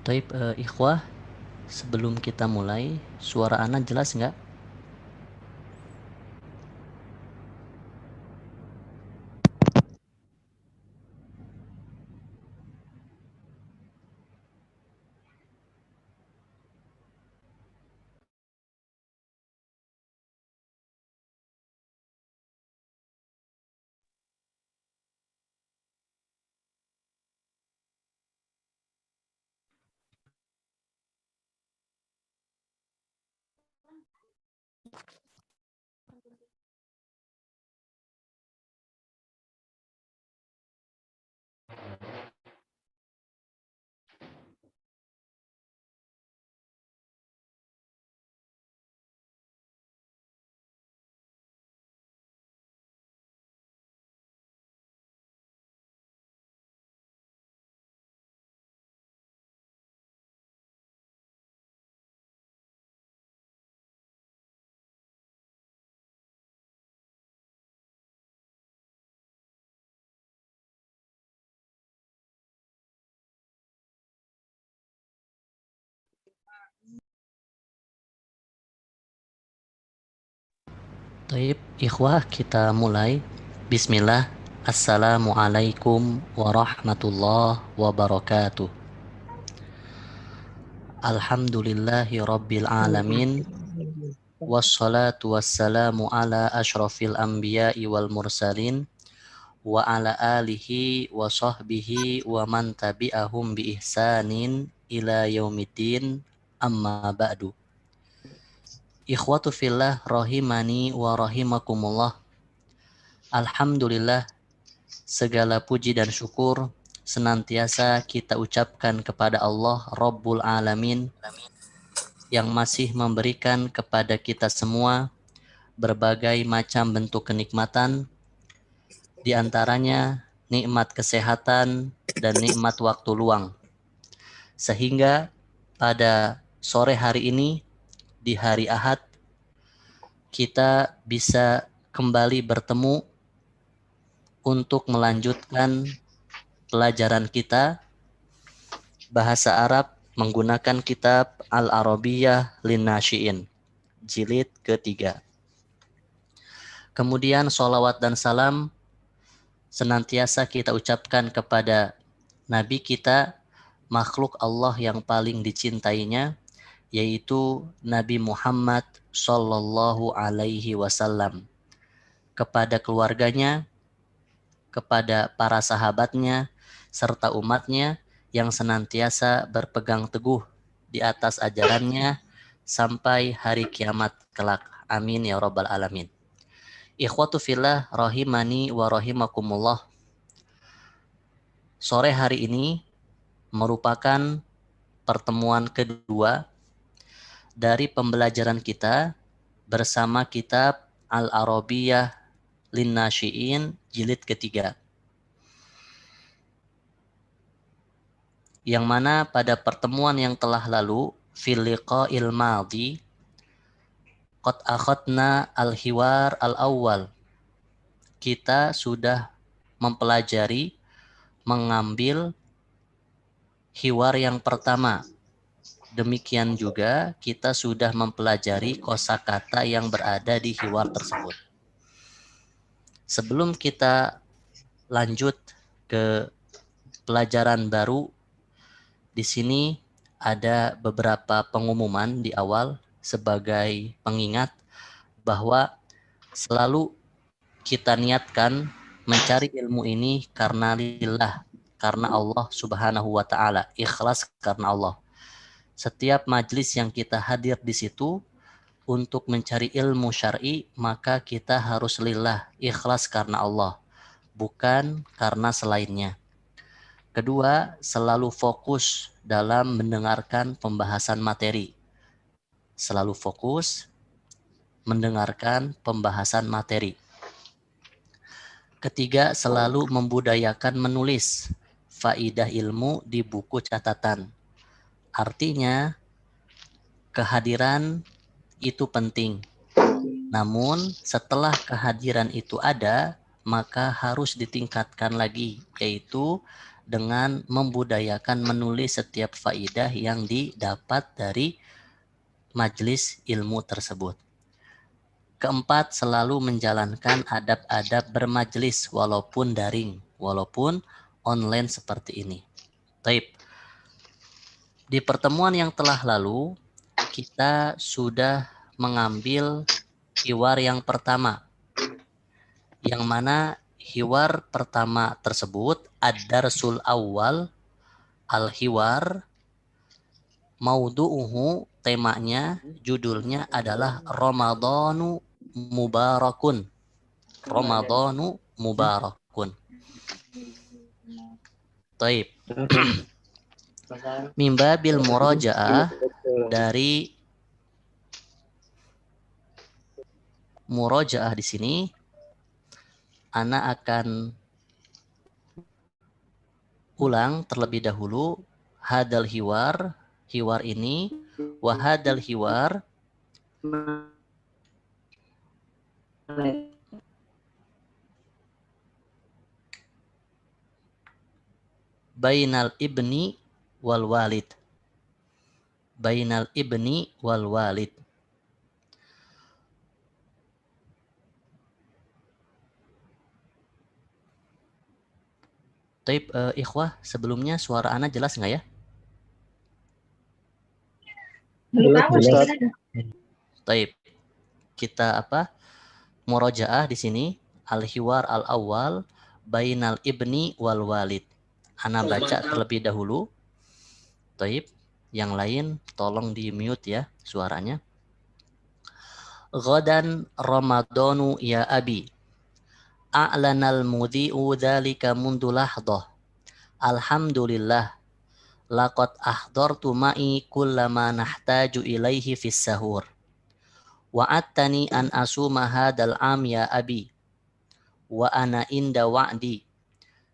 Taib, ikhwah, sebelum kita mulai, suara Ana jelas nggak? Taib, ikhwah, kita mulai. Bismillah. Assalamualaikum warahmatullahi wabarakatuh. Alhamdulillahi rabbil alamin. Wassalatu wassalamu ala ashrafil anbiya'i wal mursalin. Wa ala alihi wa sahbihi wa man tabi'ahum bi ihsanin ila yaumiddin, amma ba'du. Ikhwatu fillah rahimani wa rahimakumullah. Alhamdulillah, segala puji dan syukur senantiasa kita ucapkan kepada Allah Rabbul Alamin yang masih memberikan kepada kita semua berbagai macam bentuk kenikmatan, di antaranya nikmat kesehatan dan nikmat waktu luang. Sehingga pada sore hari ini, di hari Ahad, kita bisa kembali bertemu untuk melanjutkan pelajaran kita bahasa Arab menggunakan kitab Al-Arabiyah Lin-Nasyi'in, jilid ketiga. Kemudian sholawat dan salam senantiasa kita ucapkan kepada Nabi kita, makhluk Allah yang paling dicintainya, yaitu Nabi Muhammad Sallallahu Alaihi Wasallam, kepada keluarganya, kepada para sahabatnya, serta umatnya yang senantiasa berpegang teguh di atas ajarannya sampai hari kiamat kelak. Amin ya rabbal alamin. Ikhwatu fillah rahimani wa rahimakumullah. Sore hari ini merupakan pertemuan kedua dari pembelajaran kita bersama kitab Al-Arabiyah Lin-Nasyi'in jilid ketiga, yang mana pada pertemuan yang telah lalu, fil liqa'il madhi, qad akhadna al-hiwar al-awwal, kita sudah mempelajari, mengambil hiwar yang pertama. Demikian juga kita sudah mempelajari kosakata yang berada di hiwar tersebut. Sebelum kita lanjut ke pelajaran baru, di sini ada beberapa pengumuman di awal sebagai pengingat bahwa selalu kita niatkan mencari ilmu ini karena lillah, karena Allah Subhanahu wa Ta'ala, ikhlas karena Allah. Setiap majlis yang kita hadir di situ untuk mencari ilmu syar'i, maka kita harus lillah, ikhlas karena Allah, bukan karena selainnya. Kedua, selalu fokus dalam mendengarkan pembahasan materi. Selalu fokus mendengarkan pembahasan materi. Ketiga, selalu membudayakan menulis faidah ilmu di buku catatan. Artinya, kehadiran itu penting. Namun, setelah kehadiran itu ada, maka harus ditingkatkan lagi, yaitu dengan membudayakan menulis setiap faidah yang didapat dari majelis ilmu tersebut. Keempat, selalu menjalankan adab-adab bermajelis walaupun daring, walaupun online seperti ini. Taib. Di pertemuan yang telah lalu, kita sudah mengambil hiwar yang pertama, yang mana hiwar pertama tersebut ad-darsul awal al-hiwar maudu'uhu, temanya, judulnya adalah Ramadhanu Mubarakun. Ramadhanu Mubarakun. Taib. Mimbabil murajaah, dari murajaah di sini ana akan ulang terlebih dahulu hadal hiwar, hiwar ini, wahadal hiwar, bainal ibni wal walid. Bainal ibni wal walid. Taib, ikhwah, sebelumnya suara ana jelas nggak ya? Jelas. Taib. Kita apa? Murojaah di sini al-hiwar al-awwal bainal ibni wal walid. Ana baca terlebih dahulu. Taib. Yang lain tolong di mute ya suaranya. Ghadan Ramadhanu ya abi. A'lanal mudhi'u dzalika mundu lahdah. Alhamdulillah. Laqad ahdartu ma'i kullama nahtaju ilaihi fis sahur. Wa'attani an asuma hadal am ya abi. Wa ana inda wa'di.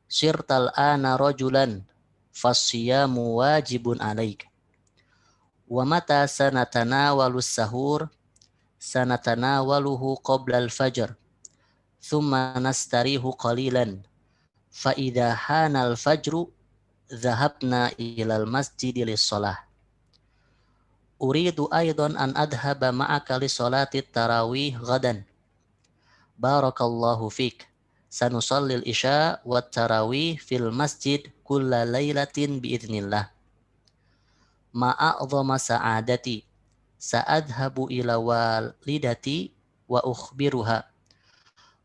Sirtal ana rajulan. Fassiyamu wajibun alaik. Wa mata sanatanawalu sahur. Sanatanawaluhu qabla al-fajr. Thumma nastarihu qalilan. Fa idha hana al-fajru. Zahabna ilal masjid lis-shalah. Uridu aidan an adhaba ma'aka li-sholati tarawih ghadan. Barakallahu fik. Sanusallil isya wa tarawih fil masjid kulla laylatin biidznillah. Ma'a'dhama sa'adati. Sa'adhabu ila walidati wa ukhbiruha.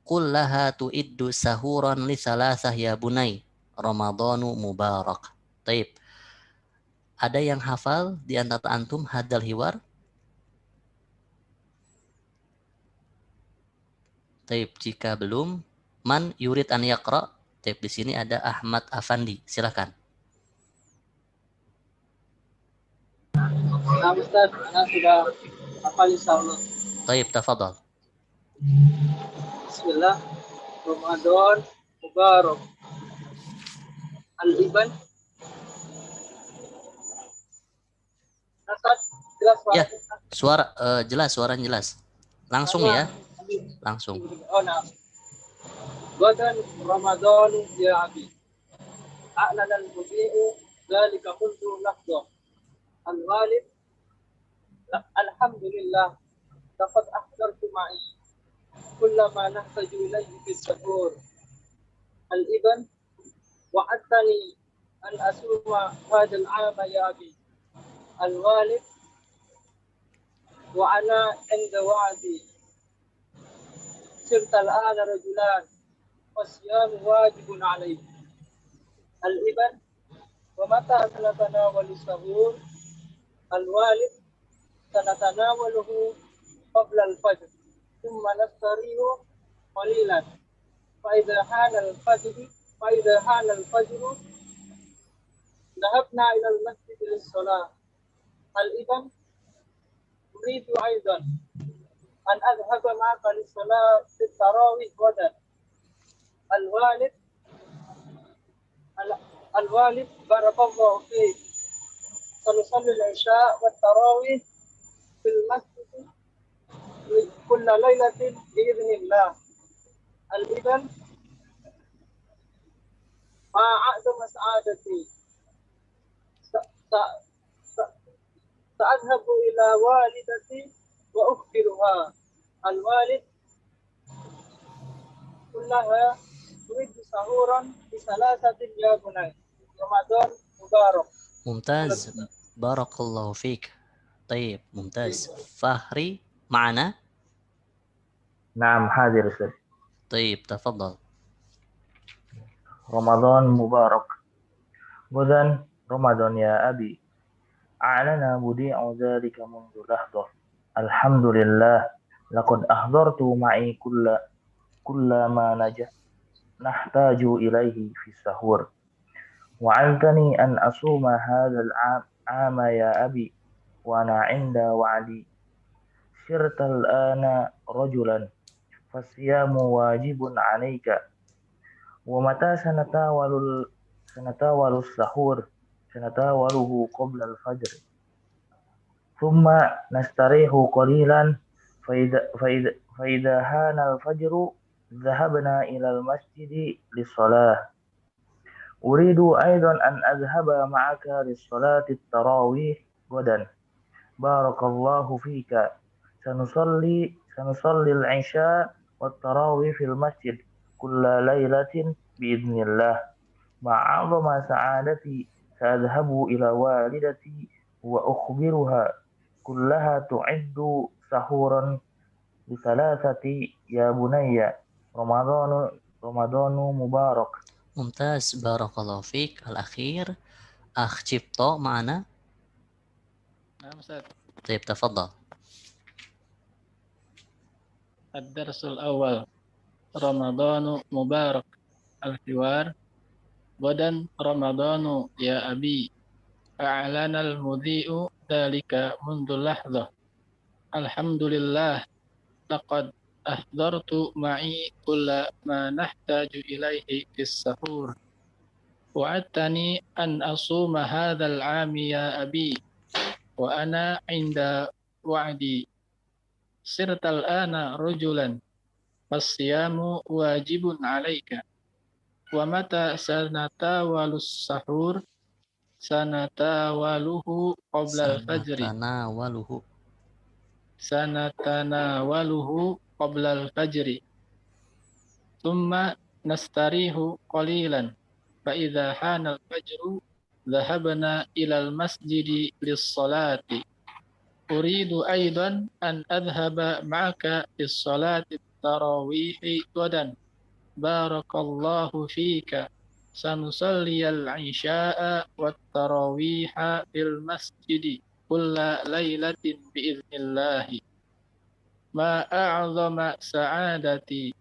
Kullaha tu'iddu sahuran li thalathah ya bunai. Ramadhanu mubarak. Taib. Ada yang hafal di antara antum hadal hiwar? Taib. Jika belum, man yurid an yaqra? Taib. Di sini ada Ahmad Afandi. Silakan. Nah, Ustaz, ana sudah hafal insyaallah. Taib, tafadhal. Bismillah. Ramadan Mubarak. Al-Iban. Ustaz, jelas Ya, suara? jelas, suaranya jelas. Langsung ya. Langsung. Oh, nah. Gadan Ramadan ya abi. A'lan al-mudhi'u dzalika mundu lahdah. Al-walid. Alhamdulillah. Laqad ahdartu ma'i kullama nahtaju ilayhi fi sahur. Al-iban wa'adtani an asuma hadal 'ama ya abi. Al-walid wa ana 'inda wa'di. Sirta al-ana rajulan wasiyam wajibun 'alayk. Al-iban wa mata sanatanawalu sahur. Al-walid sanatanawaluhu qabla al-fajr. Thumma nastarihu qalilan. Fa'idha hana al-fajr dhahabna ila al-masjid lis-salah. Al-iban uridu aidan an adhhaba ma'aka lis-salah fit-tarawih ghadan. Al-walid barakallahu fiik. Sanusalli al-isya wat-tarawih fil masjid kulla laylatin biidznillah. Al-iban ما أعظم سعادتي س- س- س- سأذهب إلى والدتي وأخبرها. الوالد كلها تريد سحورا بثلاثة يا بني رمضان مبارك. ممتاز. بارك الله فيك. طيب ممتاز. فهري معنا؟ نعم حاضر أستاذ. طيب تفضل. رمضان مبارك. غدا رمضان يا أبي، أعلن بديع ذلك منذ لحظة. الحمد لله، لقد أحضرت معي كل ما نحتاج إليه في السحور. وعدتني أن أصوم هذا العام يا أبي، وأنا عند وعدي. صرت الآن رجلا، فالصيام واجب عليك. ومتى سنتناول السحور؟ سنتناوله قبل الفجر، ثم نستريح قليلا. فإذا هان الفجر ذهبنا إلى المسجد للصلاة. أريد أيضا أن أذهب معك لصلاة التراويح غدا. بارك الله فيك. سنصلي العشاء والتراويح في المسجد كل ليلة بإذن الله. مع أعظم سعادتي سأذهب إلى والدتي وأخبرها، كلها تعد سحورا لثلاثة يا بني. رمضان مبارك. ممتاز. بارك الله فيك. الأخير أخ cipto معنا؟ نعم أستاذ. طيب تفضل. الدرس الأول رمضان مبارك. الحوار غدا رمضان يا أبي، أعلن المذيع ذلك منذ لحظة. الحمد لله، لقد أحضرت معي كل ما نحتاج إليه في السحور. وعدتني أن أصوم هذا العام يا أبي، وأنا عند وعدي. صرت الآن رجلا، فالصيام واجب عليك. ومتى سنتناول السحور؟ سنتناوله قبل الفجر. سنتناوله قبل الفجر، ثم نستريح قليلا. فإذا حان الفجر ذهبنا إلى المسجد للصلاة. أريد أيضا أن أذهب معك للصلاة التراويح غدا. بارك الله فيك. سنصلي العشاء والتراويح في المسجد كل ليلة بإذن الله. ما أعظم سعادتي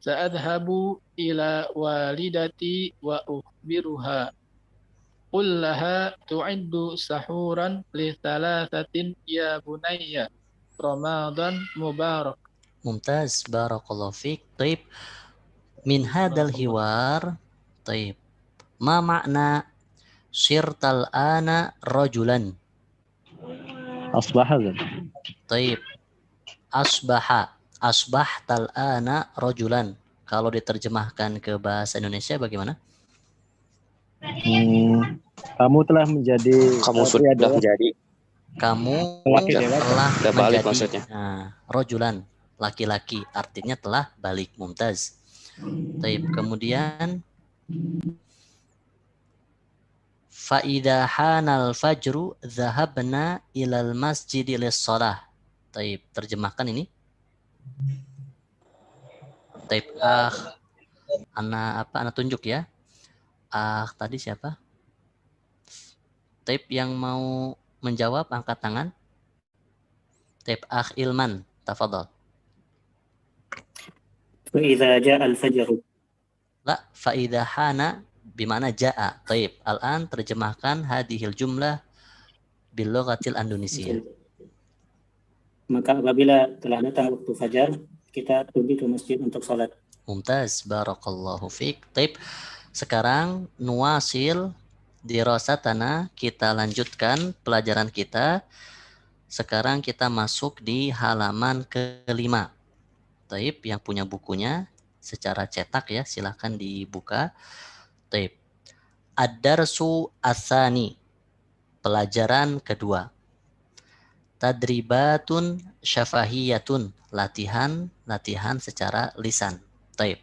سأذهب إلى والدتي وأخبرها، قل لها تعد سحورا لثلاثة يا بني رمضان مبارك. ممتاز. بارك الله فيك. طيب من هذا الحوار، طيب ما معنى صرت الآن رجلا؟ أصبح طيب asbahta al-ana rajulan. Kalau diterjemahkan ke bahasa Indonesia bagaimana? Kamu telah menjadi sudah menjadi Kamu laki telah udah balik menjadi maksudnya. rojulan, laki-laki, artinya telah balik. Mumtaz. Taib. Kemudian fa'idha hanal fajru dhahabna ilal masjidi lis-shalah. Taib. Terjemahkan ini. Taib. Ana tunjuk ya. Tadi siapa? Taib yang mau menjawab angkat tangan. Taib Ilman, tafadhal. فإذا جاء الفجر. La, fa'idha hana bimana ja'a. Taib. Al-an terjemahkan hadihil jumlah bil lughatil Indonesia. Maka apabila telah datang waktu fajar, kita pergi ke masjid untuk salat. Mumtaz, barakallahu fiik. Taib. Sekarang nuwasil dirasatana, kita lanjutkan pelajaran kita. Sekarang kita masuk di halaman ke-5. Taib, yang punya bukunya secara cetak ya, silahkan dibuka. Taib. Ad-darsu asani, pelajaran kedua. Tadribatun syafahiyatun, latihan secara lisan. Taib.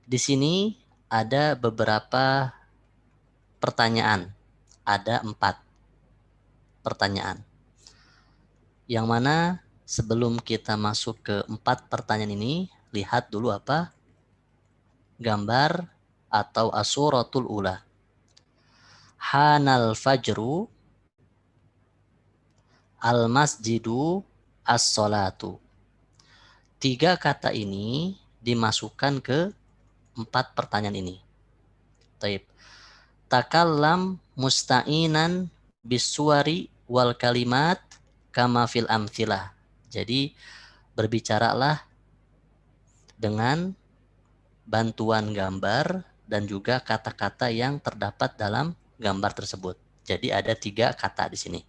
Di sini ada beberapa pertanyaan. Ada 4 pertanyaan. Yang mana sebelum kita masuk ke 4 pertanyaan ini, lihat dulu apa? Gambar atau as-suratul ula. Hanal fajru, al-masjidu, as-sholatu. 3 kata ini dimasukkan ke 4 pertanyaan ini. Taib. Takallam musta'inan bisuwari wal kalimat kama fil amthilah. Jadi berbicaralah dengan bantuan gambar dan juga kata-kata yang terdapat dalam gambar tersebut. Jadi ada 3 kata di sini.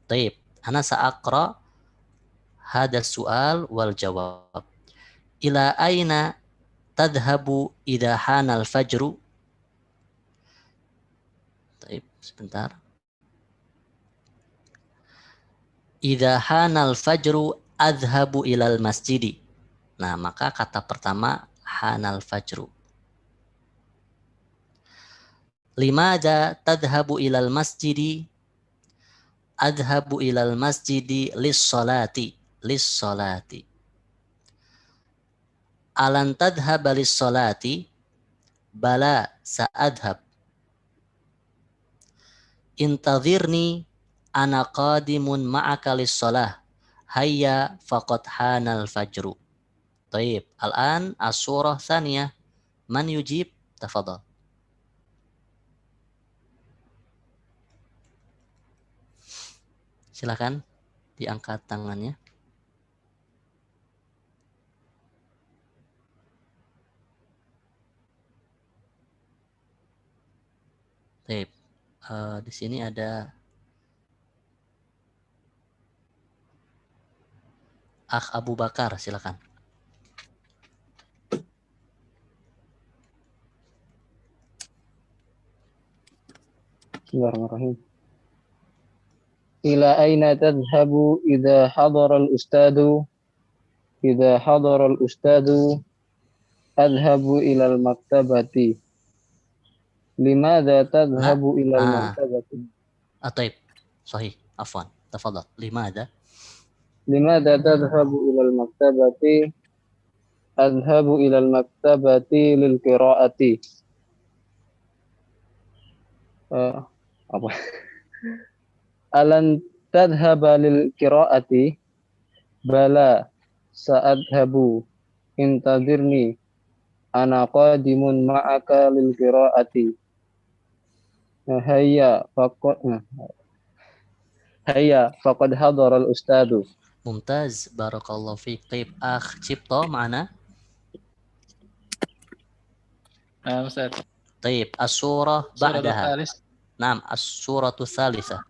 Taib. Ana sa'aqra hada su'al wal jawab. Ila aina tadhabu idha hanal fajru? Taib, sebentar. Idha hanal fajru adhabu ilal masjidi. Nah, maka kata pertama hanal fajru. Limadha tadhabu ilal masjidi? Adhabu ilal masjidi lis-salati. Lis-salati. Alan tadhaba lis-salati? Bala sa'adhab. Intadhirni ana qadimun ma'aka lis-salah. Hayya faqad hanal fajru. Taib. Al-an as-surah tsaniyah. Man yujib? Tafadhal. Silakan diangkat tangannya. Baik. Di sini ada Akh Abu Bakar, silakan. Bismillahirrahmanirrahim. Ila aina tadhhabu idha hadara al-ustadu? Idha hadara al-ustadu adhabu ila al-maktabati. Limadha tadhhabu ila al-maktabati? Taib. Sahih. Afwan. Tafadhal. Limadha? Limadha tadhhabu ila al-maktabati? Adhabu ila al-maktabati lil qiraati. Apa? Alan tadhhaba lil qiraati? Bala sa'adhabu. Intadhirni ana qadimun ma'aka lil qiraati. Hayya faqad hadara al ustadu. Mumtaz, barakallahu fiik. Taib. Akh Cipto mana? Ustaz. Taib. As-surah ba'daha. Tsalis. Naam, as-suratu tsalisah.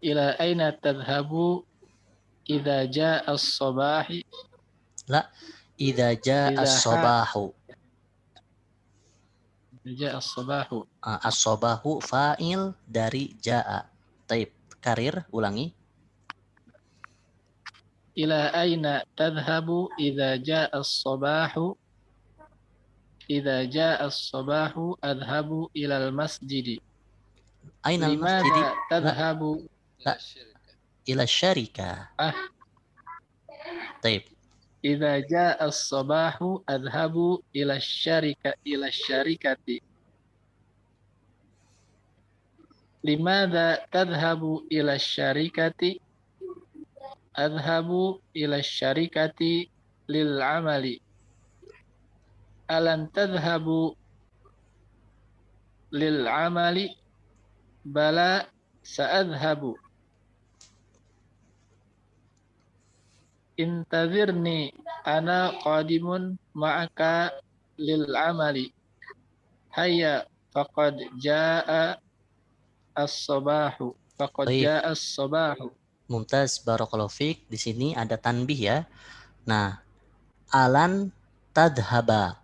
Ila aina tadhhabu idza jaa as-sabahi? La, idza jaa as-sabahu. Jaa as-sabahu. As-sabahu fa'il dari jaa. Taib. Karir, ulangi. Ila aina tadhhabu idza jaa as-sabahu? Idza jaa as-sabahu adhabu ilal masjidi. Aina al-masjidi? Limadha tadhhabu ila syarika. Taib. Idza jaa as-sabahu adhabu ila syarikati. Limadha tadhhabu ila syarikati? Adhabu ila syarikati lil amali. Alan tadhhabu lil amali? Bala sa'adhabu. Intadhirni ana qadimun ma'aka lil amali. Hayya faqad jaa as-sabahu. Faqad jaa as-sabahu. Mumtaz, barakallahu fiik. Di sini ada tanbih ya. Nah, alan tadhaba.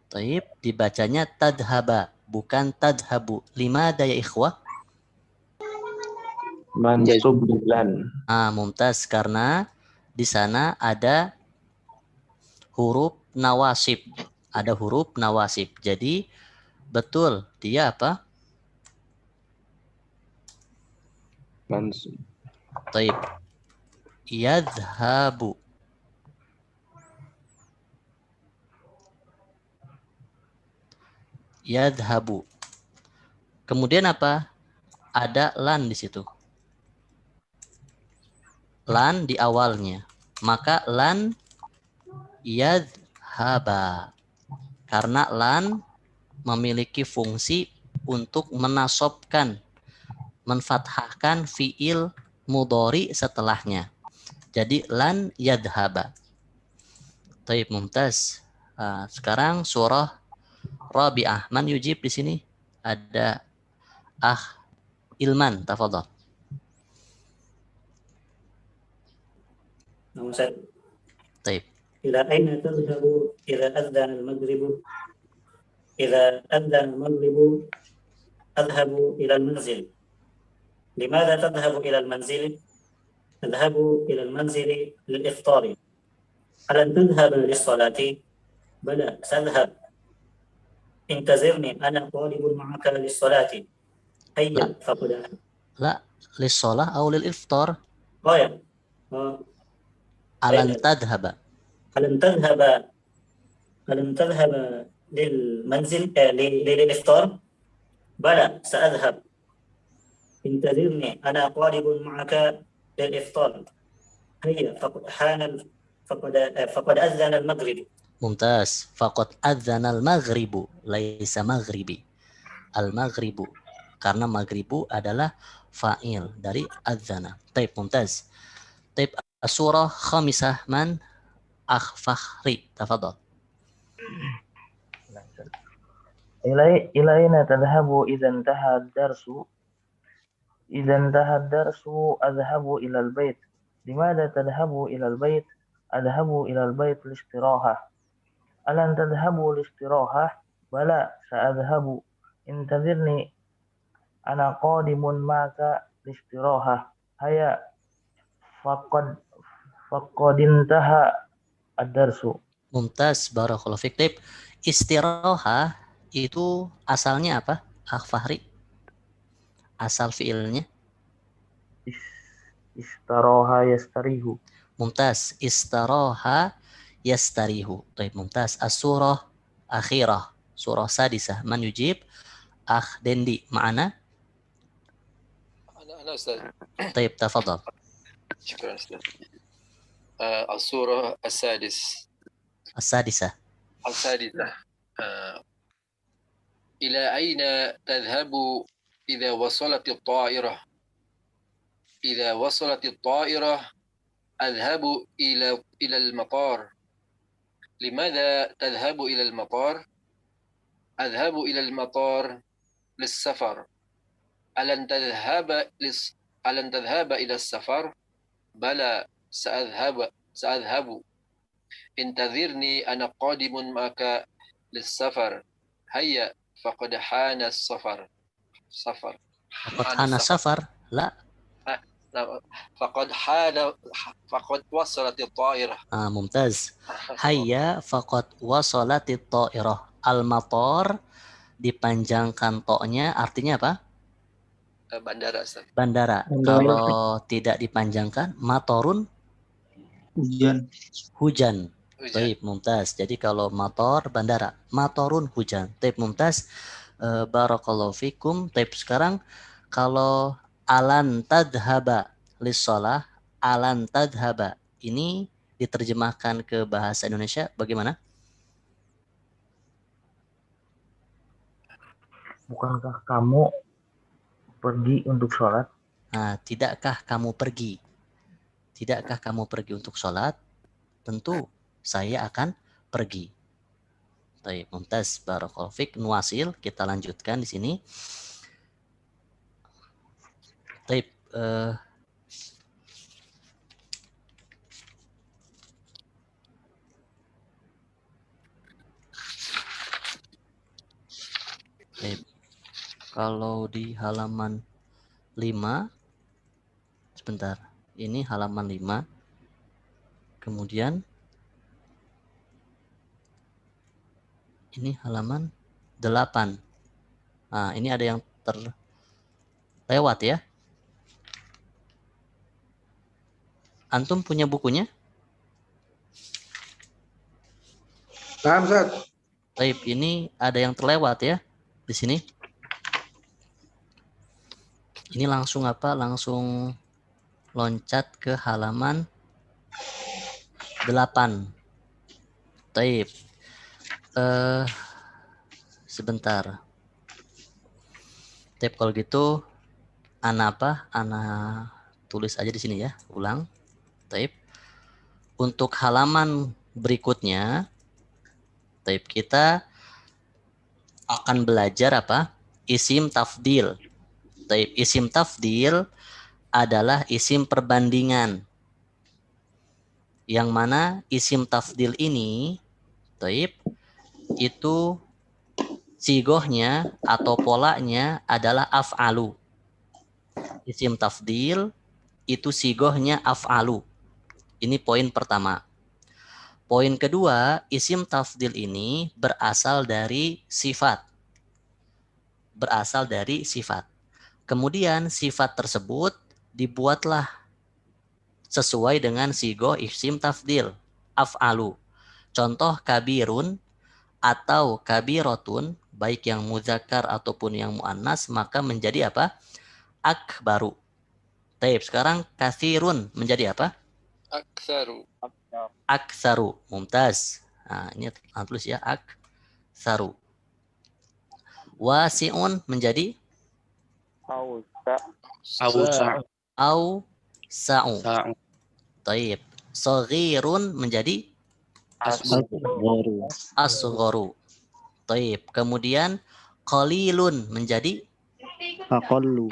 Taib, dibacanya tadhaba, bukan tadhabu. Limada ya ikhwah? Mansub bilan. Mumtaz, karena di sana ada huruf nawasib. Ada huruf nawasib. Jadi betul dia apa? Mansub. Taib. Yadhabu. Yadhabu. Kemudian apa? Ada lan di situ. Lan di awalnya. Maka lan yadhaba. Karena lan memiliki fungsi untuk menasobkan, menfathahkan fiil mudhari setelahnya. Jadi lan yadhaba. Taib, mumtaz. Sekarang surah Rabi'ah. Man yujib di sini? Ada Ilman, tafadhal. نعم أستاذ. طيب. إلى أين تذهب إذا أذن المغرب؟ إذا أذن المغرب أذهب إلى المنزل. لماذا تذهب إلى المنزل؟ تذهب إلى المنزل للإفطار. ألن تذهب للصلاة؟ بلى سأذهب. انتظرني أنا طالب معك للصلاة. هيا فقد لا للصلاة أو للإفطار. غاية. ألن تذهب. ألن تذهب للمنزل للإفطار؟ بلى سأذهب. انتظرني أنا طالب معك للإفطار. هيا فقد أذن المغرب. ممتاز. فقد أذن المغرب ليس مغربي. المغرب karena maghribu adalah fa'il dari adzana. Taib, mumtaz. Taib, surah khamisah man Fakhri, tafadhal. إلى تذهب إذا انتهى الدرس؟ إذا انتهى الدرس أذهب إلى البيت. لماذا تذهب إلى البيت؟ أذهب إلى البيت لاستراحة. ألن تذهبوا لاستراحة؟ بلى سأذهب. انتظرني أنا قادم معك لاستراحة. هيا فقد انتهى الدرس. Mumtaz, barakallahu fiik. Taib, istiraha itu asalnya apa? Fahri? Asal fiilnya? Istaraha yastarihu. Mumtaz, istaraha yastarihu. Taib, mumtaz. As-surah akhirah, surah sadisah. Man yujib? Dendi, ma'ana? أنا أستاذ. طيب تفضل. شكرا أستاذ. الصورة السادسة. إلى أين تذهب إذا وصلت الطائرة؟ إذا وصلت الطائرة أذهب إلى المطار. لماذا تذهب إلى المطار؟ أذهب إلى المطار للسفر. ألن تذهب إلى السفر؟ بلى سأذهب. انتظرني أنا قادم معك للسفر. هيا فقد حان السفر. فقد حان السفر؟ لا. فقد وصلت الطائرة. ممتاز. هيا فقد وصلت الطائرة. Al-matar dipanjangkan to-nya artinya apa? Bandara, Ustaz. Bandara. Kalau tidak dipanjangkan, matorun? Hujan. Taib, mumtaz. Jadi kalau mator, bandara. Matorun, hujan. Taib, mumtaz. Barakallahu fikum. Taib, sekarang kalau alan tadhaba lissalah, alan tadhaba, ini diterjemahkan ke bahasa Indonesia bagaimana? Bukankah kamu pergi untuk sholat? Tidakkah kamu pergi? Tidakkah kamu pergi untuk sholat? Tentu saya akan pergi. Baik, mumtaz, barakallahu fik. Nuwasil, kita lanjutkan di sini. Baik, Kalau di halaman 5, sebentar, ini halaman 5, kemudian ini halaman 8. Nah, ini ada yang terlewat ya. Antum punya bukunya? Paham, Ustaz? Baik, ini ada yang terlewat ya di sini. Ini langsung apa? Langsung loncat ke halaman 8. Baik. Sebentar. Baik, kalau gitu ana tulis aja di sini ya, ulang. Baik. Untuk halaman berikutnya, baik, kita akan belajar apa? Isim tafdil. Baik, isim tafdil adalah isim perbandingan. Yang mana isim tafdil ini, baik, itu sigohnya atau polanya adalah af'alu. Isim tafdil itu sigohnya af'alu. Ini poin pertama. Poin kedua, isim tafdil ini berasal dari sifat. Berasal dari sifat. Kemudian sifat tersebut dibuatlah sesuai dengan sigoh isim tafdil, af'alu. Contoh kabirun atau kabirotun, baik yang muzakkar ataupun yang muannas, maka menjadi apa? Akbaru. Taib, sekarang kathirun menjadi apa? Aktsaru. Aksaru. Mumtaz. Nah, ini tulis ya, aksaru. Wasi'un menjadi au sa'u. Taib. Saghirun menjadi asgharu. Taib. Kemudian qalilun menjadi Aqallu.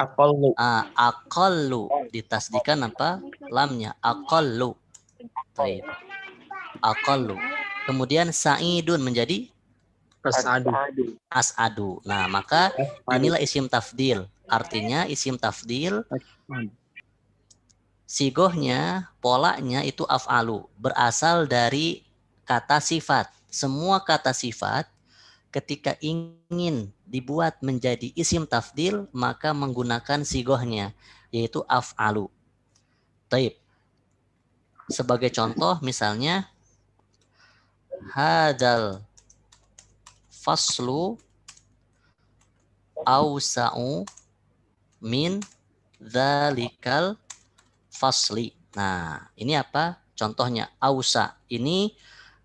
aqallu. Ditasdikan apa? Lamnya. Aqallu. Taib. Aqallu. Kemudian sa'idun menjadi as'adu. Nah, maka inilah isim tafdil. Artinya isim tafdil sigohnya, polanya itu af'alu. Berasal dari kata sifat. Semua kata sifat ketika ingin dibuat menjadi isim tafdil, maka menggunakan sigohnya, yaitu af'alu. Taib. Sebagai contoh misalnya, hadal faslu awsa'u min dzalikal fasli. Nah, ini apa? Contohnya ausa. Ini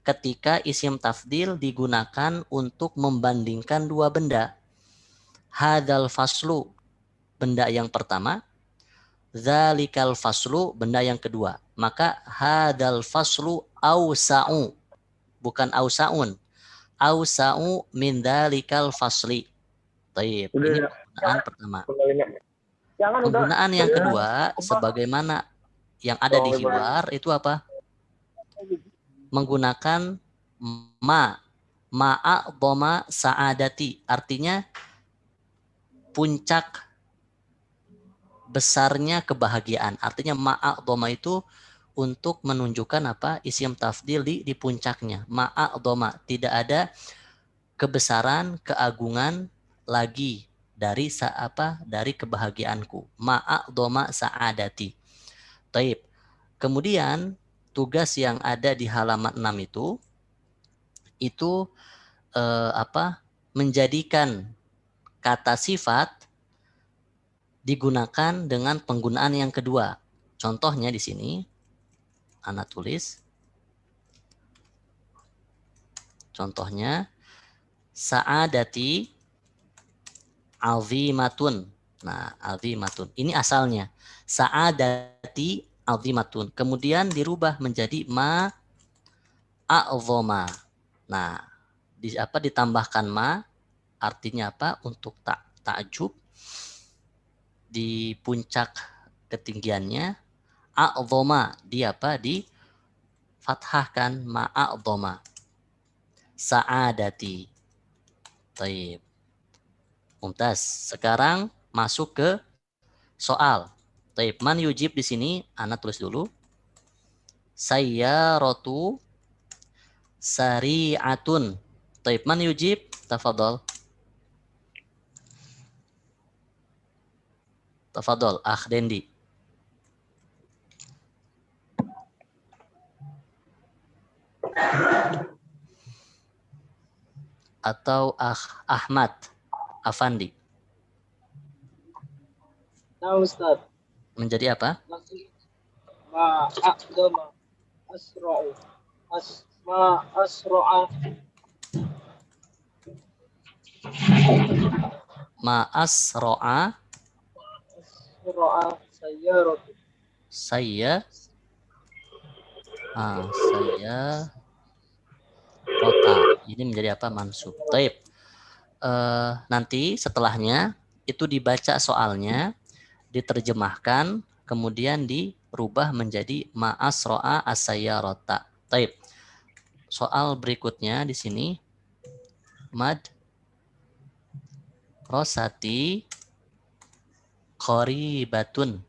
ketika isim tafdil digunakan untuk membandingkan dua benda. Hadal faslu, benda yang pertama. Dzalikal faslu, benda yang kedua. Maka hadal faslu ausa'u, bukan ausaun. Ausa'u min dzalikal fasli. Baik, ini penggunaan pertama. Penggunaan yang kedua, sebagaimana yang ada di hiwar, itu apa? Menggunakan ma'a'dhama sa'adati. Artinya puncak besarnya kebahagiaan. Artinya ma'a'dhama itu untuk menunjukkan apa? Isim tafdil di puncaknya. Ma'a'dhama, tidak ada kebesaran, keagungan lagi dari dari kebahagiaanku. Ma'a'dhama sa'adati. Taib. Kemudian tugas yang ada di halaman 6 itu menjadikan kata sifat digunakan dengan penggunaan yang kedua. Contohnya di sini, Ana tulis. Contohnya, sa'adati azimatun. Nah, azimatun. Ini asalnya. Sa'adati azimatun. Kemudian dirubah menjadi ma'a'dhama. Nah, ditambahkan ma, artinya apa? Untuk ta'jub. Di puncak ketinggiannya, a'dhama, di fathahkan, ma'a'dhama. Sa'adati. Taib. Mumtaz. Sekarang masuk ke soal. Taib, man yujib di sini ana tulis dulu. Sayyaratu sari'atun. Taib, man yujib? Tafadhol. Tafadhol, Akh Dendi. Atau Akh Ahmad Afandi. Nah, Ustaz. Menjadi apa? Ma aqdama asra'u. Ma asra'a. Ma asra'a Asra'a sayyaratu. saya rota. Ini menjadi apa? Mansub. Taib. Nanti setelahnya itu dibaca soalnya, diterjemahkan, kemudian dirubah menjadi ma asra'a as-sayyarata. Taib. Soal berikutnya di sini mad rosati qoribatun.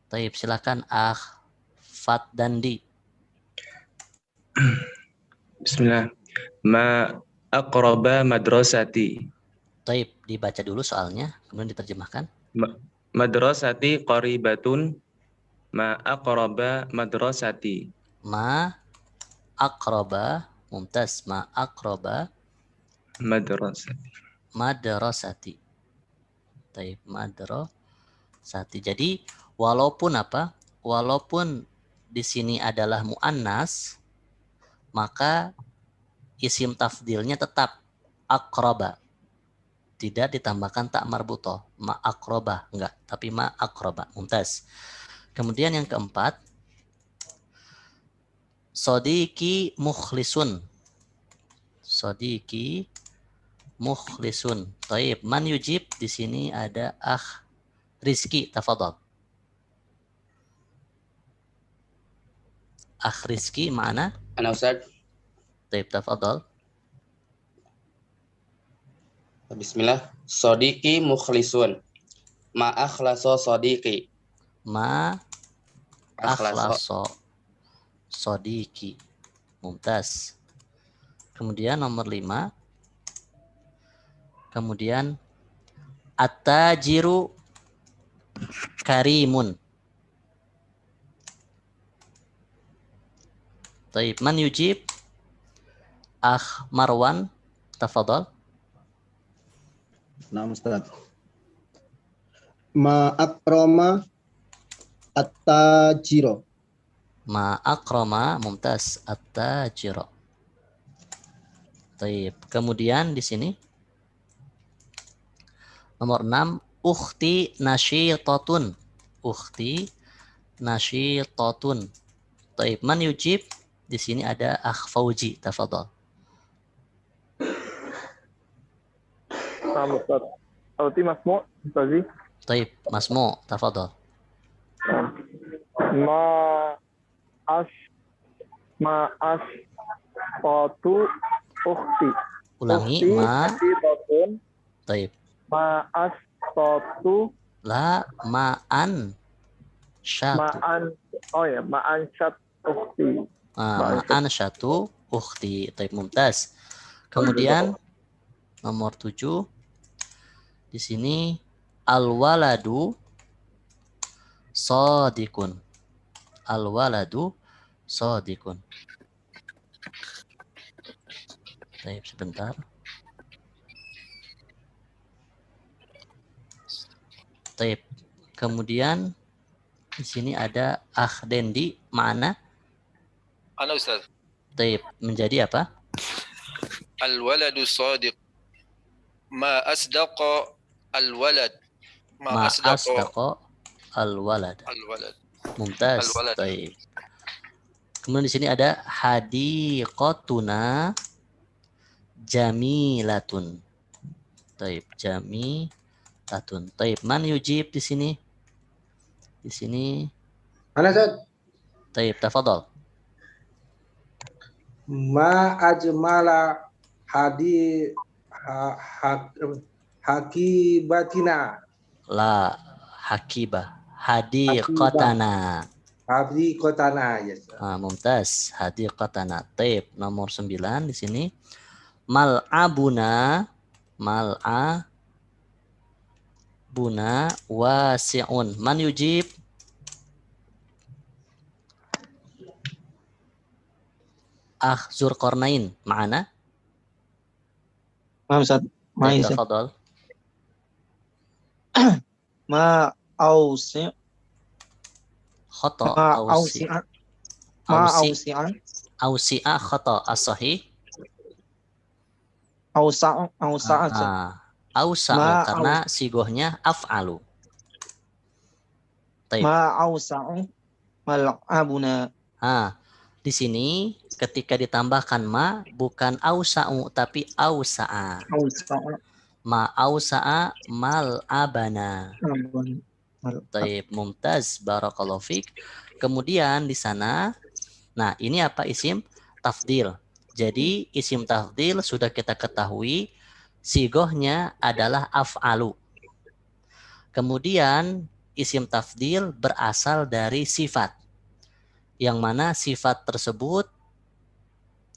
Taib, silakan Akh Fadandi. Bismillah. Ma aqraba madrasati. Taib, dibaca dulu soalnya, kemudian diterjemahkan. Madrasati qaribatun. Ma aqraba madrasati. Ma aqraba, mumtaz, ma aqraba madrasati. Taib, madrasati. Jadi walaupun apa? Walaupun di sini adalah muannas, maka isim tafdilnya tetap aqraba. Tidak ditambahkan tak marbutoh, ma aqraba, enggak, tapi ma aqraba. Mumtaz. Kemudian yang keempat, sodiki mukhlisun. Sodiki mukhlisun. Taib, man yujib di sini ada Akh Rizki, tafadhol. Akh Rizki mana? Ana Ustaz. Taib, tafadhol. Bismillah. Sodiki mukhlisun. Ma akhlaso sodiki. Ma akhlaso sodiki. Mumtaz. Kemudian nomor 5. Kemudian at-tajiru karimun. Taib, man yujib? Akh Marwan, tafadhol. Nah, Ustaz. Ma akroma at-tajiro. Ma akroma, mumtaz, at-tajiro. Taib. Kemudian di sini nomor 6, ukhti nasyitatun. Ukhti nasyitatun. Taib, man yujib? Di sini ada Akh Fauji, tafadhol. Naam Ustaz. Auti masmu, Ustazi. Taib, masmu, tafadhol. Ma asfatu ukhti. Ulangi, Ukhti ma. nasyitatun. Taib. Ma asfatu. La ma'an syatu. Ma'an syat ukhti. Ma'an syatu ukhti. Taib, mumtaz. Kemudian nomor 7 di sini al-waladu shadiqun. Al-waladu shadiqun. Baik, sebentar. Baik. Kemudian di sini ada Akh Dendi, mana? Ana Ustaz. Baik, menjadi apa? Al-waladu shadiq. Ma asdaqa al-walad. Ma asdaqa al-walad. Al-walad. Mumtaz. Al-walad. Baik. Kemudian di sini ada hadiqatuna jamilatun. Taib, jamilatun. Taib, man yujib di sini? Di sini. Ana Ustaz. Taib, tafadhol. Ma ajmala hakibatina. La hakibah. Hadiqatana. Hadiqatana, yes. Mumtaz. Hadiqatana. Taib. Nomor 9 di sini. Mal'abuna. Mal'abuna wasi'un. Man yujib? Zulqarnain. Ma'ana? Ustaz. Taib, tafadhal. Ma ausi Khata. ma ausi'a ma ausi'a Ausi'a khata. As-sahih. ausa'a Ausa'u karena sigohnya af'alu. Taib. Ma ausa'u mal'abuna. Di sini ketika ditambahkan ma bukan ausa'u tapi ausa'a. Ma ausa'a mal'abana. Taib, mumtaz, barakallahu fiik. Kemudian di sana, nah ini apa isim tafdil. Jadi isim tafdil sudah kita ketahui sigohnya adalah af'alu. Kemudian isim tafdil berasal dari sifat. Yang mana sifat tersebut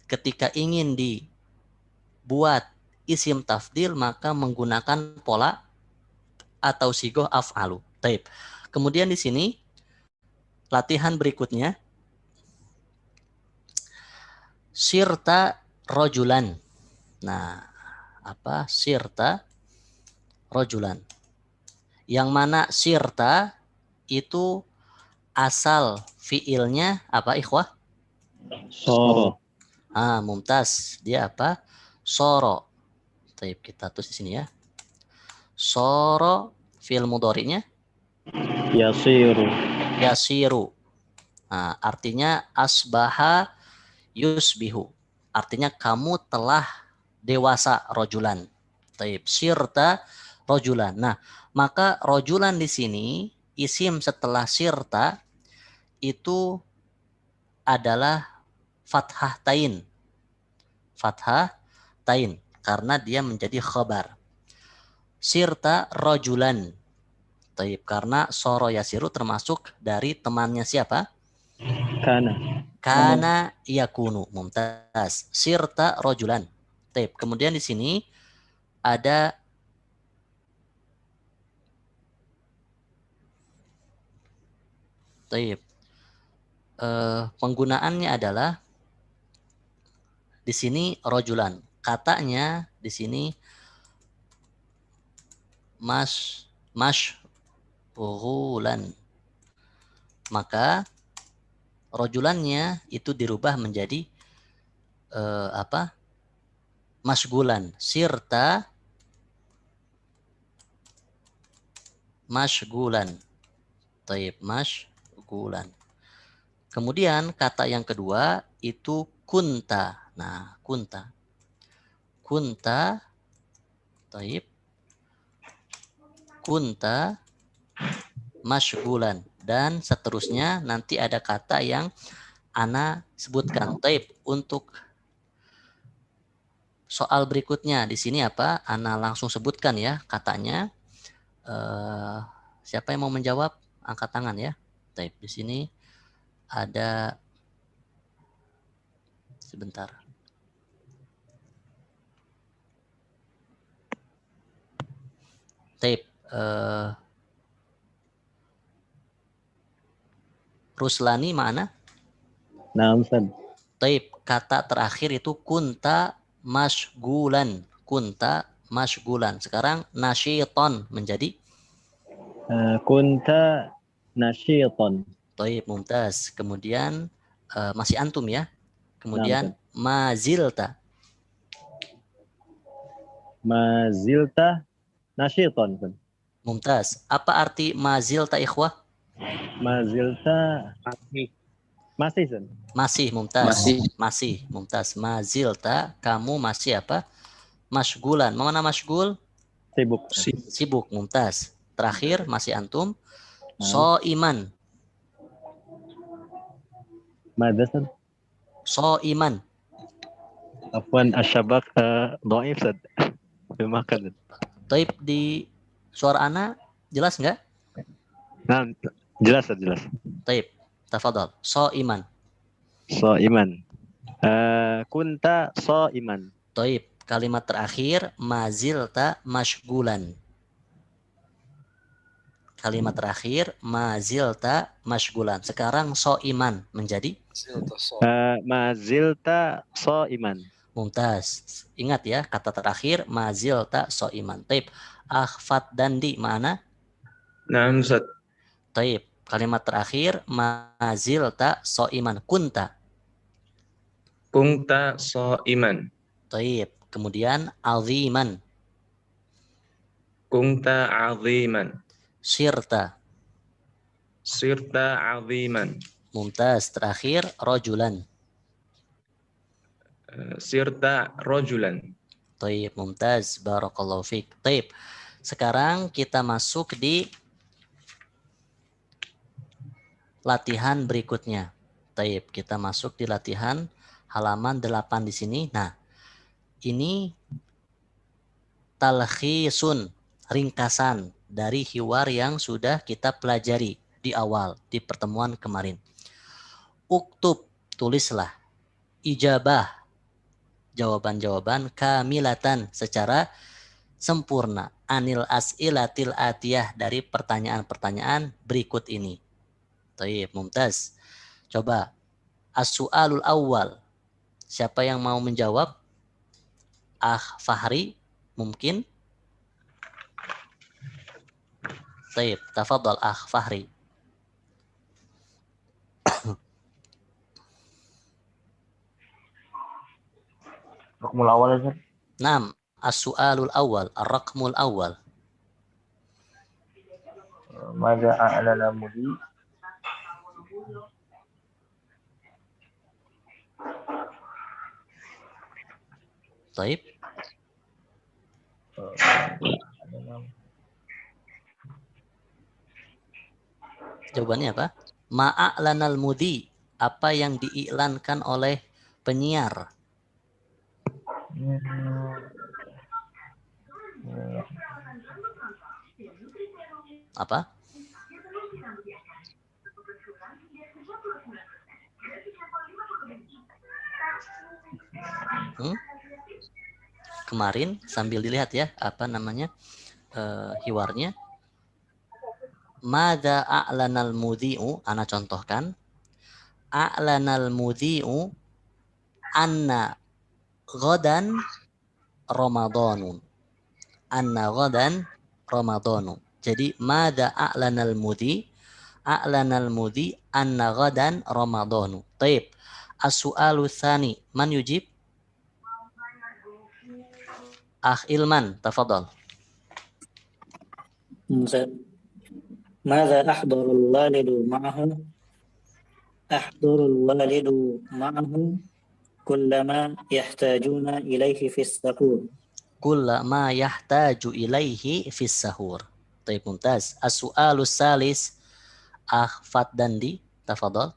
ketika ingin dibuat isim tafdil maka menggunakan pola atau sigoh af'alu. Taib. Kemudian di sini latihan berikutnya. Sirta rojulan. Nah, apa? Sirta rojulan. Yang mana sirta itu asal fiilnya apa, ikhwah? Soro. Mumtaz. Dia apa? Soro. Taib, kita tulis di sini ya. Soro fiil mudhari'nya yasiru. Artinya asbaha yusbihu. Artinya kamu telah dewasa rojulan. Taib, sirta rojulan. Nah, maka rojulan di sini isim setelah sirta itu adalah fathah tain. Fathah tain karena dia menjadi khabar. Sirta rojulan. Taib, karena soro yasiru termasuk dari temannya siapa? Kana yakunu. Mumtaz. Sirta rojulan. Taib. Kemudian di sini ada taib. Penggunaannya adalah di sini rojulan. Katanya di sini mashghulan. Maka rojulannya itu dirubah menjadi mashghulan. Sirta mashghulan. Taib, mashghulan. Kemudian kata yang kedua itu kunta. Nah, kunta. Kunta. Taib. Kunta mashghulan. Dan seterusnya nanti ada kata yang ana sebutkan. Taib, untuk soal berikutnya di sini apa? Ana langsung sebutkan ya katanya. Siapa yang mau menjawab? Angkat tangan ya. Taib, di sini ada sebentar. Taib, Ruslani mana? Nah, Ustaz. Taib, kata terakhir itu kunta mashghulan. Kunta mashghulan. Sekarang nasyiton menjadi Kunta nasyiton. Taib, mumtaz. Kemudian masih antum ya. Kemudian mazilta. Mazilta nasyiton. Mumtaz. Apa arti mazilta, ikhwah? Mazilta masih, Sun. Masih, mumtaz. Masih, mumtaz. Mazilta, kamu masih apa? Mashghulan. Mana mashghul? Sibuk. Sibuk, mumtaz. Terakhir masih antum. So iman. Madrasah. So iman. Afwan asyabak dhaif, Ustaz. Makan. Taib di suara ana jelas nggak? Nah, jelas Ustaz, jelas. Taib, tafadhol. So iman. So iman. Kunta so iman. Taib, kalimat terakhir mazilta mashgulan. Kalimat terakhir mazilta mashgulan. Sekarang so iman menjadi Mazilta so iman. mumtaz. Ingat ya kata terakhir mazilta so iman. Taib, akhfat dandi mana? Naam Ustaz. Taib, kalimat terakhir mazilta so iman. Kunta. Kunta so iman. Taib, kemudian aziman. Kunta aziman. Sirta. Sirta aziman. Mumtaz, terakhir rojulan. Sirta rojulan. Taib, mumtaz, barakallahu fiik. Taib, sekarang kita masuk di latihan berikutnya. Taib, kita masuk di latihan halaman 8 di sini. Nah, ini talkhisun, ringkasan dari hiwar yang sudah kita pelajari di awal, di pertemuan kemarin. Uktub, tulislah. Ijabah, jawaban-jawaban kamilatan, secara sempurna. Anil as'ilatil atiyah, dari pertanyaan-pertanyaan berikut ini. Taib, mumtaz. Coba, as-su'alul awwal. Siapa yang mau menjawab? Fahri, mungkin? Taib, tafadhal Fahri. Raqmul awal ya, Ustaz? Naam, as-su'alul awwal, ar-raqmul awwal. Mada a'lana mudi? Taib. Jawabannya apa? Ma'a'lanal mudi, apa yang diiklankan oleh penyiar? Apa? Kemarin sambil dilihat ya, apa namanya hiwarnya. Mada a'lanal mudhi'u, ana contohkan. A'lanal mudhi'u anna ghadan Ramadanun. Anna ghadan Ramadanun. Jadi mada a'lanal mudhi? A'lanal mudhi anna ghadan Ramadanu. Taib. As-su'alu tsani, man yujib? Ilman, tafadhal. ماذا أحضر الوالد معه؟ أحضر الوالد معه كل ما يحتاجون إليه في السحور. كل ما يحتاج إليه في السحور. طيب ممتاز. السؤال الثالث فدندي تفضل.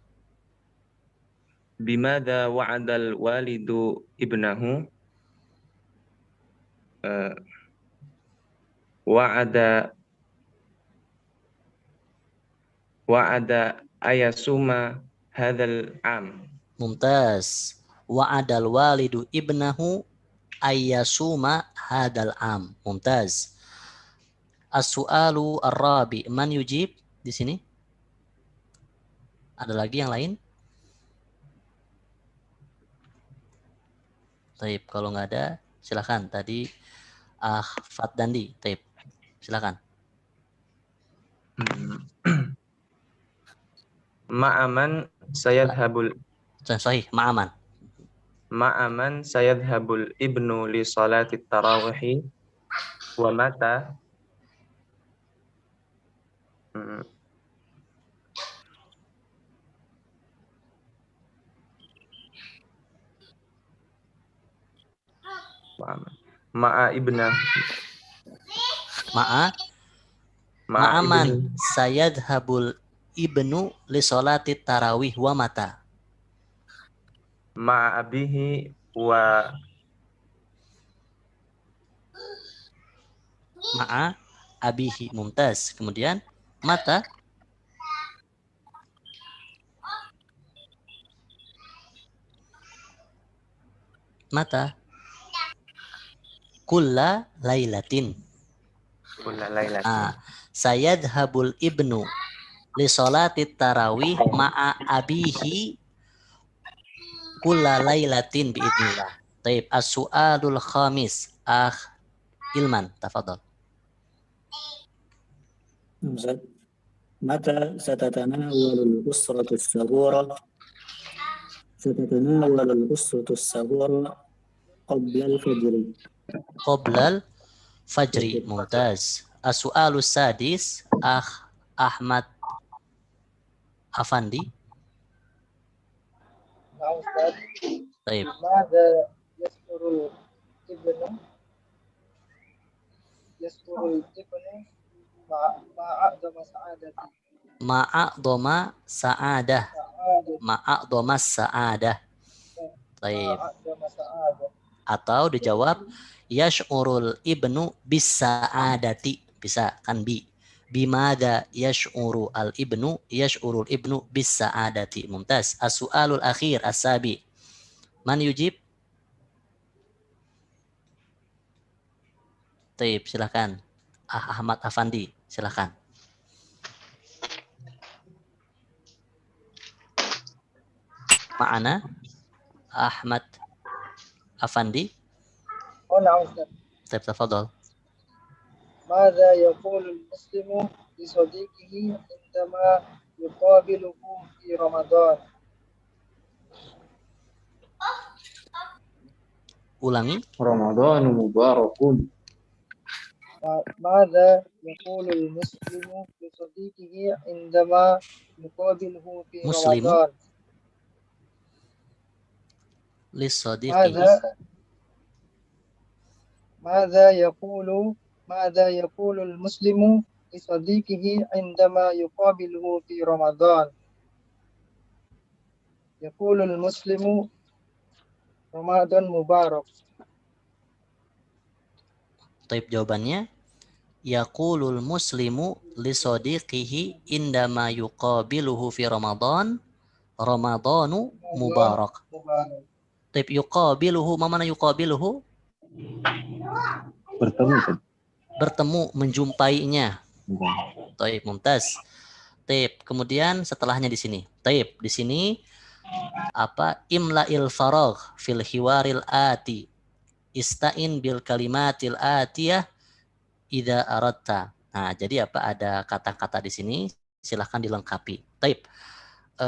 بماذا وعد الوالد ابنه؟ وعد أيصوم هذا العام. ممتاز. وعد الوالد ابنه أيصوم هذا العام. ممتاز. السؤال الرابع, man yujib di sini? Ada lagi yang lain? Taib, kalau nggak ada silakan. Tadi Fadandi, taib. Silakan. Ma'aman sayadhabul. Sahih, ma'aman. Ma'aman sayadhabul ibnu li salati tarawih wa mata. Ma'a ibna. Ma'aman sayadhabul ibnu li sholati tarawih wa mata. Ma'a abihi wa ma'a abihi. Mumtaz. Kemudian mata kulla lailatin. Kulla lailatin. Sayadhabul ibnu li sholati tarawih ma'a abihi kulla lailatin biidnillah. Taib, as-su'alul khamis. Ilman, tafadhol. متى ستتناول الأسرة السحور؟ ستتناول الأسرة السحور قبل الفجر. Qoblal fajri. Mumtaz. As-su'alus sadis. Ahmad Afandi. نعم أستاذ. Taib. ماذا يذكر الابن مع أعظم سعادتي. Ma'a'doma sa'adah. Ma'a'doma sa'adah. Taib. Atau dijawab yash'urul ibnu bis sa'adati. Bisa kan bi. Bimada yash'uru al ibnu yash'urul ibnu bis sa'adati. Mumtaz. As-su'alul akhir as-sabi. Man yujib? Taib, silakan. Ahmad Afandi, silakan. Ma'ana Ahmad Afandi. Oh نعم أستاذ. Taib, tafadhol. ماذا يقول المسلم لصديقه عندما يقابله في رمضان؟ Ulangi. Ramadan mubarakun. ماذا يقول المسلم لصديقه عندما يقابله في مسلم رمضان؟ لصديقه. ماذا يقول المسلم لصديقه عندما يقابله في رمضان؟ يقول المسلم رمضان مبارك. Taib, jawabannya yaqulul muslimu li sadiqihi indama yuqabiluhu fi Ramadan Ramadanu mubarak. Taib, yuqabiluhu, mana yuqabiluhu? Bertemu, menjumpainya. Taib, mumtaz. Taib, kemudian setelahnya di sini. Taib, di sini apa? Imla'il faragh fil hiwaril ati. Ista'in bil kalimatil atiyah idza aradta. Nah, jadi apa? Ada kata-kata di sini, silahkan dilengkapi. Taib.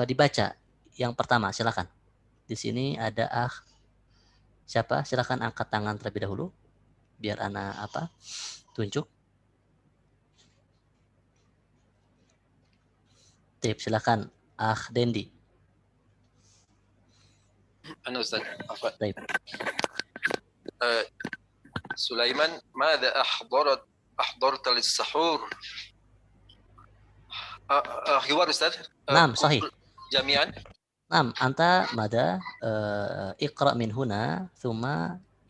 Dibaca yang pertama, silahkan. Di sini ada siapa? Silahkan angkat tangan terlebih dahulu biar ana tunjuk. Taib, silahkan Dendi. Ana Ustaz. Taib. سليمان ماذا أحضرت للسحور؟ حوار أستاذ. نعم صحيح. جميعا. نعم أنت ماذا اقرأ من هنا ثم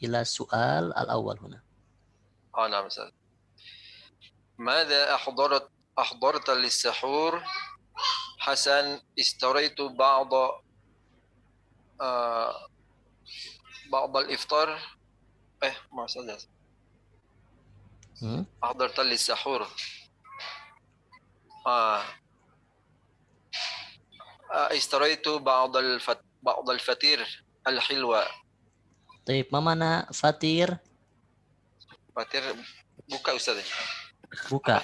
إلى السؤال الأول هنا. نعم أستاذ. ماذا أحضرت للسحور؟ حسن اشتريت بعض الإفطار. ما أستاذ. أحضرت للسحور. اشتريت بعض الفطير الحلوة. طيب ما معنى فطير؟ فطير buka Ustaz. Buka.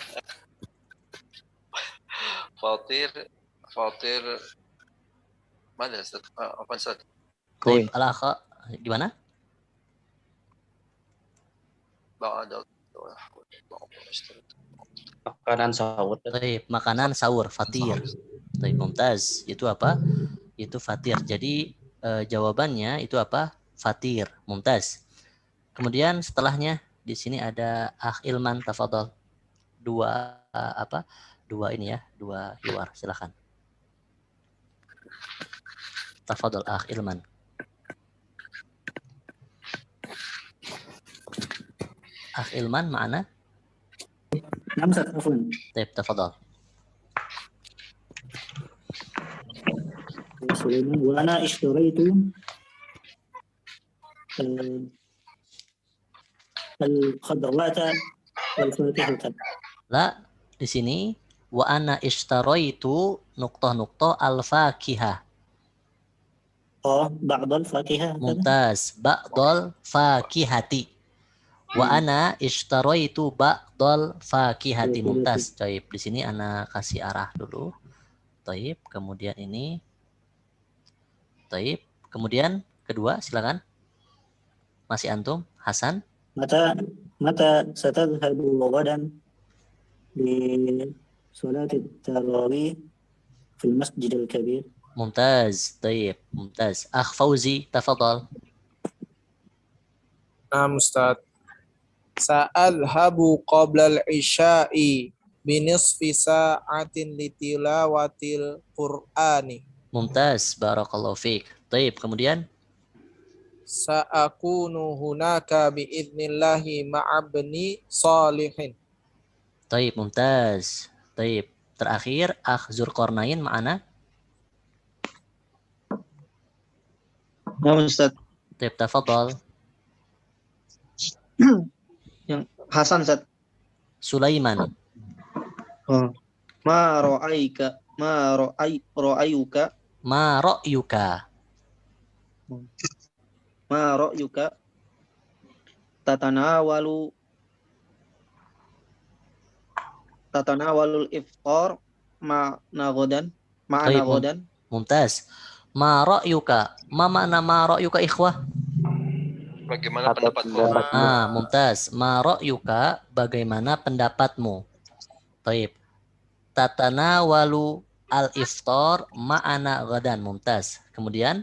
فطير ماذا Ustaz? Apa Ustaz? طيب الأخ gimana? Makanan sahur. Taib, makanan sahur, fatir. Taib, mumtaz. Itu apa? Itu fatir. Jadi jawabannya itu apa? Fatir, mumtaz. Kemudian setelahnya di sini ada Ilman, tafadhol. Dua ini ya, dua hiwar, silakan. Tafadhol Ilman. Ilman mana? نعم أستاذ عفوا. طيب تفضل. سليمان وأنا اشتريت الخضروات والفاكهة. La, di sini wa ana ishtaraitu nuqtah al-fakihah. بعض الفاكهة. Mumtaz, ba'dal fakihati. Wa ana ishtaraitu ba'dal fakihati. Mumtaz. Baik, di sini ana kasih arah dulu. Baik, kemudian ini. Baik, kemudian kedua silakan. Masih antum, Hasan. متى ستذهب غدا لصلاة التراويح في المسجد الكبير؟ ممتاز. طيب ممتاز. أخ فوزي تفضل. نعم أستاذ. سأذهب قبل العشاء بنصف ساعة لتلاوة القرآن. ممتاز. بارك الله فيك. طيب kemudian Sa'akunu hunaka biidnillahi ma'abni salihin. Taib, mumtaz. Taib. Terakhir, Akh Zulqarnain ma'ana? Ya Ustaz. Taib, tafadhal. Yang Hasan Ustaz. Sulaiman. Ma ra'ayuka. Ma ra'yuka. Ma ra'yuka tatanawalul iftar ma'ana ghadan. Mumtaz. Ma ra'yuka. Ma makna ma ra'yuka ikhwah? Bagaimana pendapatmu? Mumtaz. Ma ra'yuka, bagaimana pendapatmu? Taib. Tatanawalu al-iftar ma'ana ghadan. Mumtaz. Kemudian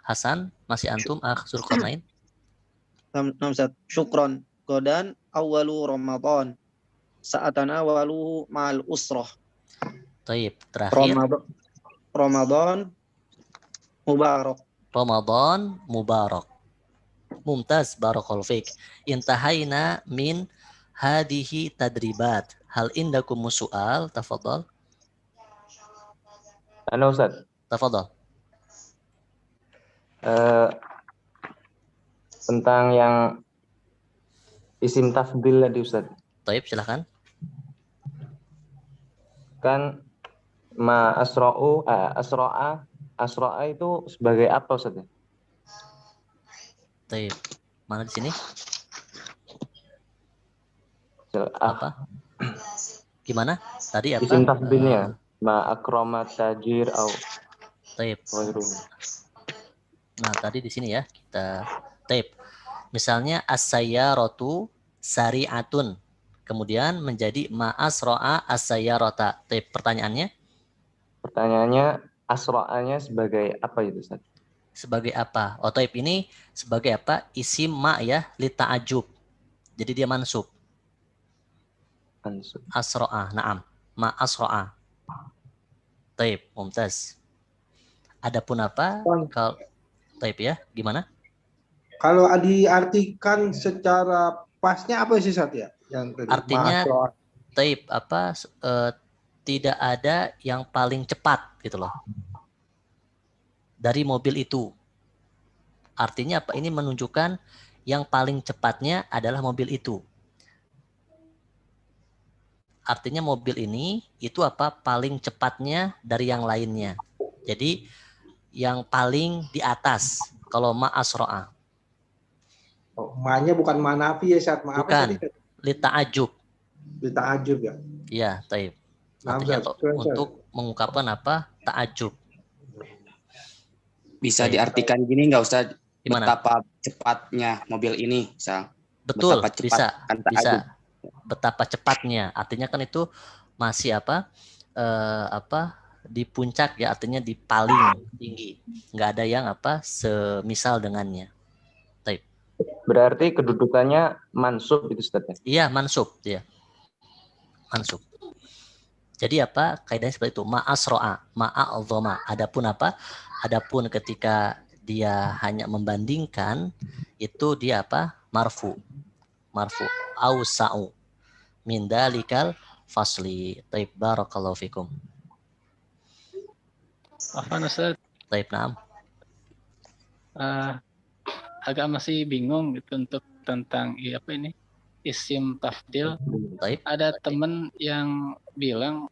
Hasan, masih antum, Akh Zulqarnain? Syukron. Godan awalu Ramadan. Sa'atana walu ma'al usrah. Taib, terakhir. Ramadan mubarak. Ramadan mubarak. Mumtaz, barakallahu fiik. Intahaina min hadihi tadribat. Hal indakum su'al? Tafadhal. Ana Ustaz. Tafadhal. Tentang yang isim tafdil tadi Ustaz. Taib, silakan. Kan ma asra'a itu sebagai apa Ustaz? Taib. Mana di sini? Apa? Gimana? Tadi apa? Isim tafdilnya ma akramat tajir au. Taib. Nah, tadi di sini ya kita tape. Misalnya as-sayyaratu sari'atun. Kemudian menjadi ma asra'a as-sayyarata. Tape. Pertanyaannya? Pertanyaannya asra'anya sebagai apa itu Ustaz? Sebagai apa? Oh, tape ini sebagai apa? Isim ma ya, li ta'ajub. Jadi dia mansub. Asra'a, na'am. Ma asra'a. Tape, mumtaz. Adapun apa? Kalau Taib ya, gimana? Kalau diartikan secara pasnya apa sih Satya? Yang tadi, artinya taib apa? Tidak ada yang paling cepat gitu loh. Dari mobil itu. Artinya apa? Ini menunjukkan yang paling cepatnya adalah mobil itu. Artinya mobil ini itu apa? Paling cepatnya dari yang lainnya. Jadi yang paling di atas kalau ma asro'a. Oh, ma-nya bukan manafi ya saat ma bukan. Li ta'ajub. Li ta'ajub ya. Iya, taib. Artinya untuk mengungkapkan apa? Ta'ajub. Bisa diartikan gini nggak Ustaz? Gimana? Betapa cepatnya mobil ini, misal. Betul, bisa. Betapa cepatnya. Artinya kan itu masih apa? Di puncak ya, artinya di paling tinggi, nggak ada yang apa semisal dengannya. Taib. Berarti kedudukannya mansub itu Ustaz ya? Iya, mansub ya. Mansub. Jadi apa? Kaidahnya seperti itu. Ma'asro'a, ma'a'adhoma. Adapun apa? Adapun ketika dia hanya membandingkan itu dia apa? Marfu. marfu ausa'u min dalikal fasli. Taib, barakallahu fikum. Afwan Ustaz, Taib, naam. agak masih bingung gitu untuk tentang apa ini isim tafdil. Taib. Ada teman yang bilang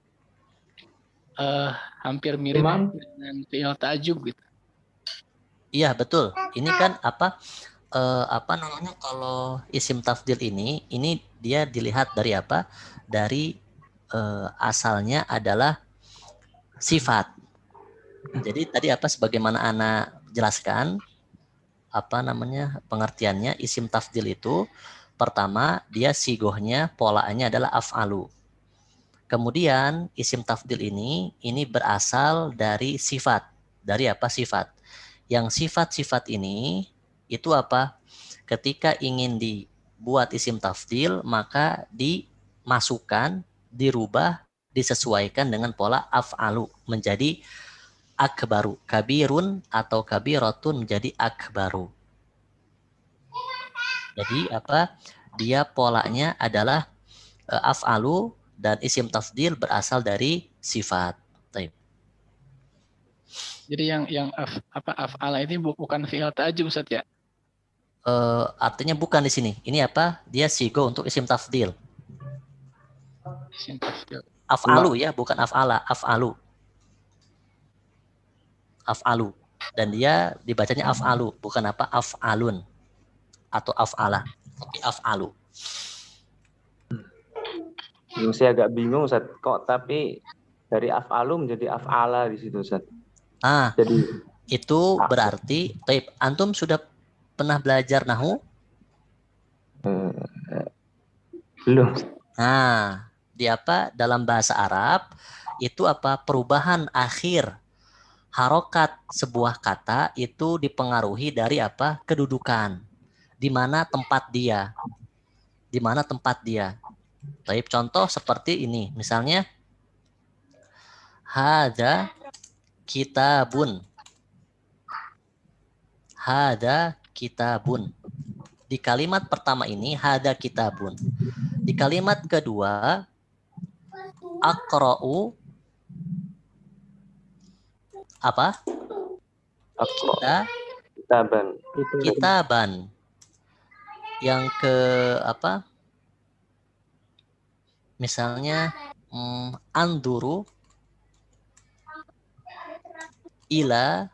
hampir mirip dengan fi'il ta'jub gitu. Iya, betul. Ini kan apa namanya, kalau isim tafdil ini dia dilihat dari apa? Dari asalnya adalah sifat. Jadi tadi apa, sebagaimana Ana jelaskan, apa namanya pengertiannya, isim tafdil itu pertama dia sigohnya, polanya adalah af'alu. Kemudian isim tafdil ini berasal dari sifat. Dari apa? Sifat. Yang sifat-sifat ini itu apa? Ketika ingin dibuat isim tafdil, maka dimasukkan, dirubah, disesuaikan dengan pola af'alu menjadi akbaru. Kabirun atau kabiratun menjadi akbaru. Jadi apa? Dia polanya adalah af'alu dan isim tafdil berasal dari sifat. Taib. Jadi yang af'ala ini bukan fi'il ta'jub Ustaz ya? Artinya bukan di sini. Ini apa? Dia sigo untuk isim tafdil. Isim tafdil. Af'alu ya, bukan af'ala, af'alu. Af'alu. Dan dia dibacanya af'alu, bukan apa? Af'alun atau af'ala, tapi af'alu. Masih agak bingung Ustaz, kok tapi dari af'alu menjadi af'ala di situ Ustaz. Jadi itu berarti, taib, antum sudah pernah belajar nahwu? Belum. Nah, di apa? Dalam bahasa Arab itu apa? Perubahan akhir harokat sebuah kata itu dipengaruhi dari apa? Kedudukan. Di mana tempat dia? Di mana tempat dia? Taib, contoh seperti ini, misalnya hada kitabun. Hada kitabun. Di kalimat pertama ini hada kitabun. Di kalimat kedua aqra'u apa? Kitaban. Yang ke apa? Misalnya anduru ila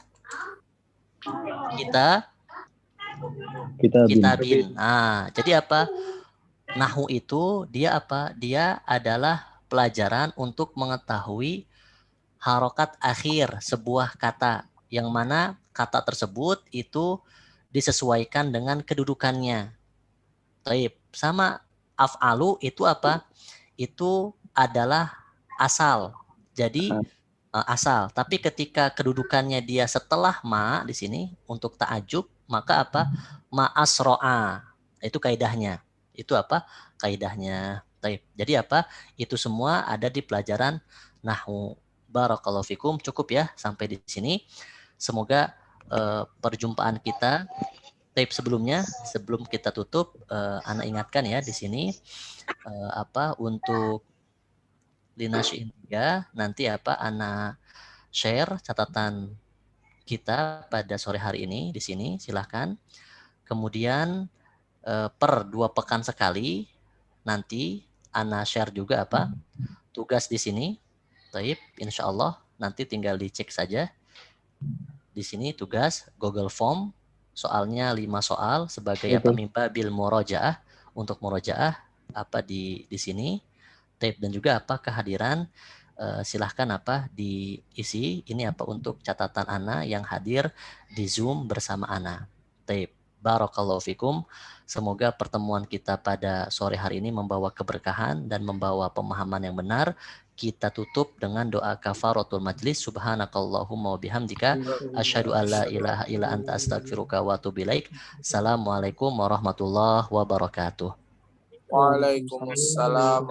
kitabin. Nah, jadi apa? Nahwu itu dia apa? Dia adalah pelajaran untuk mengetahui harokat akhir sebuah kata, yang mana kata tersebut itu disesuaikan dengan kedudukannya. Taib. Sama af'alu itu apa? Itu adalah asal. Jadi asal. Tapi ketika kedudukannya dia setelah ma di sini untuk ta'ajub, maka apa? Ma asro'a. Itu kaidahnya. Itu apa? Kaidahnya. Taib. Jadi apa? Itu semua ada di pelajaran nahwu. Barakallahu fikum. Cukup ya sampai di sini. Semoga perjumpaan kita tape sebelumnya, sebelum kita tutup, Ana ingatkan ya di sini apa untuk Linasyin 3 nanti apa Ana share catatan kita pada sore hari ini di sini, silahkan. Kemudian per 2 pekan sekali nanti Ana share juga apa tugas di sini. Taib, insya Allah nanti tinggal dicek saja. Di sini tugas Google Form, soalnya 5 soal sebagai apa mimba bil murojaah, untuk murojaah apa di sini. Taib, dan juga apa kehadiran silahkan apa diisi. Ini apa untuk catatan Ana yang hadir di Zoom bersama Ana. Taib. Barakallahu fikum. Semoga pertemuan kita pada sore hari ini membawa keberkahan dan membawa pemahaman yang benar. Kita tutup dengan doa kafaratul majlis. Subhanakallahumma wa bihamdika asyhadu an la ilaha illa anta astaghfiruka wa atubu ilaik. Assalamualaikum warahmatullahi wabarakatuh. Waalaikumsalam.